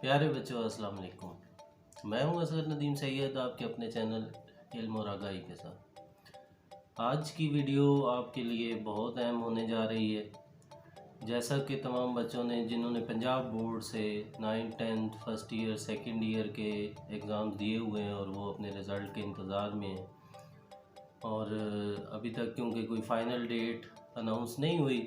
प्यारे बच्चों, अस्सलाम वालेकुम। मैं हूं असगर नदीम सैयद, आपके अपने चैनल इल्म और आगाही के साथ। आज की वीडियो आपके लिए बहुत अहम होने जा रही है। जैसा कि तमाम बच्चों ने जिन्होंने पंजाब बोर्ड से 9th 10th first year second year के एग्ज़ाम दिए हुए हैं और वो अपने रिज़ल्ट के इंतज़ार में हैं, और अभी तक क्योंकि कोई फ़ाइनल डेट अनाउंस नहीं हुई,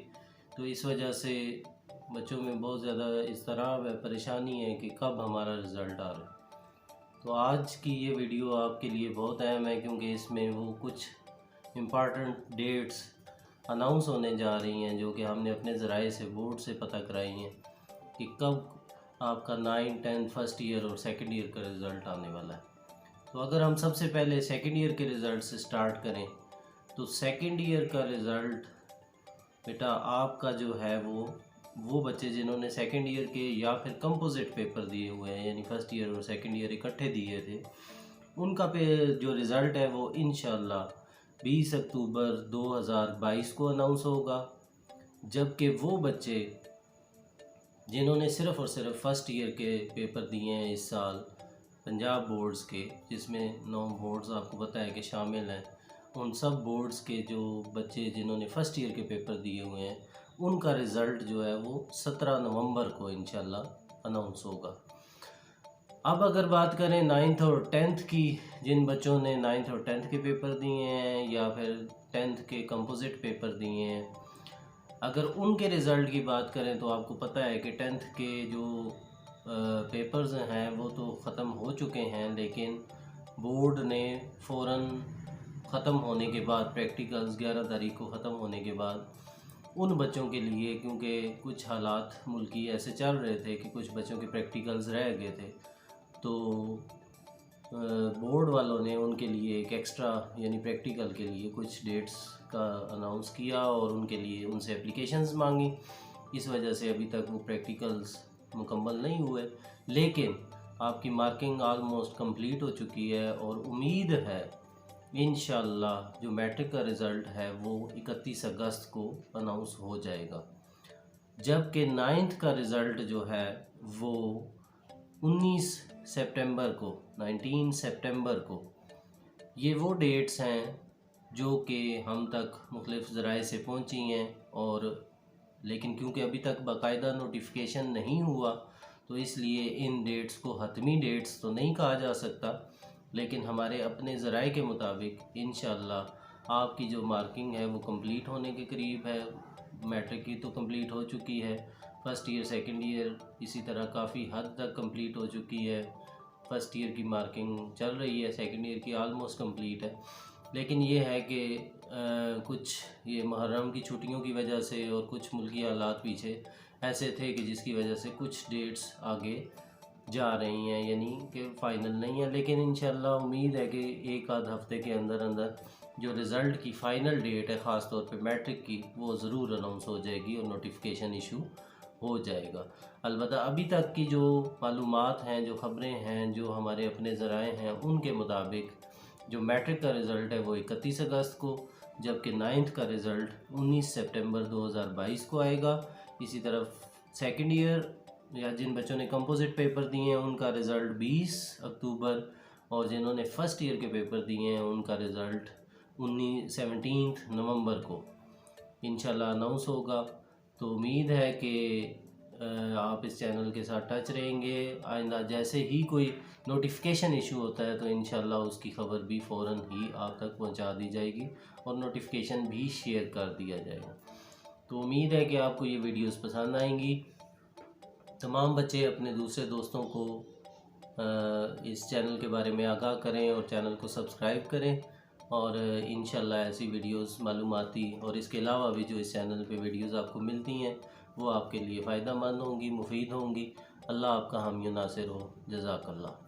तो इस वजह से बच्चों में बहुत ज़्यादा इज़्तिराब है, परेशानी है कि कब हमारा रिज़ल्ट आ रहा है। तो आज की ये वीडियो आपके लिए बहुत अहम है, क्योंकि इसमें वो कुछ इम्पॉर्टेंट डेट्स अनाउंस होने जा रही हैं जो कि हमने अपने ज़राए से बोर्ड से पता कराई हैं कि कब आपका 9th 10th फर्स्ट ईयर और सेकेंड ईयर का रिज़ल्ट आने वाला है। तो अगर हम सबसे पहले सेकेंड ईयर के रिज़ल्ट से स्टार्ट करें, तो सेकेंड ईयर का रिज़ल्ट बेटा आपका जो है वो बच्चे जिन्होंने सेकेंड ईयर के या फिर कंपोजिट पेपर दिए हुए हैं, यानी फ़र्स्ट ईयर और सेकेंड ईयर इकट्ठे दिए थे, उनका जो रिज़ल्ट है वो इंशाल्लाह 20 अक्टूबर 2022 को अनाउंस होगा। जबकि वो बच्चे जिन्होंने सिर्फ़ और सिर्फ फ़र्स्ट ईयर के पेपर दिए हैं इस साल पंजाब बोर्ड्स के, जिसमें 9 बोर्ड्स आपको पता है कि शामिल हैं, उन सब बोर्ड्स के जो बच्चे जिन्होंने फ़र्स्ट ईयर के पेपर दिए हुए हैं, उनका रिज़ल्ट जो है वो 17 नवंबर को इंशाल्लाह अनाउंस होगा। अब अगर बात करें 9th और 10th की, जिन बच्चों ने 9th और 10th के पेपर दिए हैं या फिर 10th के कंपोजिट पेपर दिए हैं, अगर उनके रिज़ल्ट की बात करें तो आपको पता है कि 10th के जो पेपर्स हैं वो तो ख़त्म हो चुके हैं, लेकिन बोर्ड ने फ़ौरन ख़त्म होने के बाद, प्रैक्टिकल्स 11 तारीख को ख़त्म होने के बाद, उन बच्चों के लिए, क्योंकि कुछ हालात मुल्की ऐसे चल रहे थे कि कुछ बच्चों के प्रैक्टिकल्स रह गए थे, तो बोर्ड वालों ने उनके लिए एक एक्स्ट्रा यानी प्रैक्टिकल के लिए कुछ डेट्स का अनाउंस किया और उनके लिए उनसे एप्लीकेशंस मांगी। इस वजह से अभी तक वो प्रैक्टिकल्स मुकम्मल नहीं हुए, लेकिन आपकी मार्किंग आलमोस्ट कंप्लीट हो चुकी है और उम्मीद है इंशाल्लाह जो मैट्रिक का रिज़ल्ट है वो 31 अगस्त को अनाउंस हो जाएगा। जबकि 9th का रिज़ल्ट जो है वो 19 सितंबर को, 19 सितंबर को, ये वो डेट्स हैं जो कि हम तक मुख्तलिफ़ ज़राए से पहुंची हैं, और लेकिन क्योंकि अभी तक बाकायदा नोटिफिकेशन नहीं हुआ, तो इसलिए इन डेट्स को हतमी डेट्स तो नहीं कहा जा सकता, लेकिन हमारे अपने ज़राए के मुताबिक इंशाल्लाह आपकी जो मार्किंग है वो कंप्लीट होने के करीब है। मैट्रिक की तो कंप्लीट हो चुकी है, फ़र्स्ट ईयर सेकंड ईयर इसी तरह काफ़ी हद तक कंप्लीट हो चुकी है, फ़र्स्ट ईयर की मार्किंग चल रही है, सेकंड ईयर की आलमोस्ट कंप्लीट है। लेकिन ये है कि कुछ ये मुहर्रम की छुट्टियों की वजह से और कुछ मुल्की हालात पीछे ऐसे थे कि जिसकी वजह से कुछ डेट्स आगे जा रही हैं, यानी कि फ़ाइनल नहीं है, लेकिन इंशाल्लाह उम्मीद है कि एक आध हफ़्ते के अंदर अंदर जो रिज़ल्ट की फ़ाइनल डेट है, ख़ास तौर पे मैट्रिक की, वो ज़रूर अनाउंस हो जाएगी और नोटिफिकेशन इशू हो जाएगा। अलबत्ता अभी तक की जो मालूमात हैं, जो ख़बरें हैं, जो हमारे अपने ज़राए हैं, उनके मुताबिक जो मैट्रिक का रिज़ल्ट है वो 31 अगस्त को, जबकि 9th का रिज़ल्ट 19 सितंबर 2022 को आएगा। इसी तरह सेकेंड ईयर या जिन बच्चों ने कंपोजिट पेपर दिए हैं उनका रिज़ल्ट 20 अक्टूबर, और जिन्होंने फ़र्स्ट ईयर के पेपर दिए हैं उनका रिज़ल्ट 17 नवंबर को इंशाल्लाह अनाउंस होगा। तो उम्मीद है कि आप इस चैनल के साथ टच रहेंगे। आइंदा जैसे ही कोई नोटिफिकेशन इशू होता है तो इंशाल्लाह उसकी ख़बर भी फ़ौरन ही आप तक पहुंचा दी जाएगी और नोटिफिकेशन भी शेयर कर दिया जाएगा। तो उम्मीद है कि आपको ये वीडियोस पसंद आएंगी। तमाम बच्चे अपने दूसरे दोस्तों को इस चैनल के बारे में आगाह करें और चैनल को सब्सक्राइब करें, और इंशाल्लाह ऐसी वीडियोस मालूमाती और इसके अलावा भी जो इस चैनल पे वीडियोस आपको मिलती हैं वो आपके लिए फ़ायदा मंद होंगी, मुफीद होंगी। अल्लाह आपका हामी नासिर हो। जज़ाकल्लाह।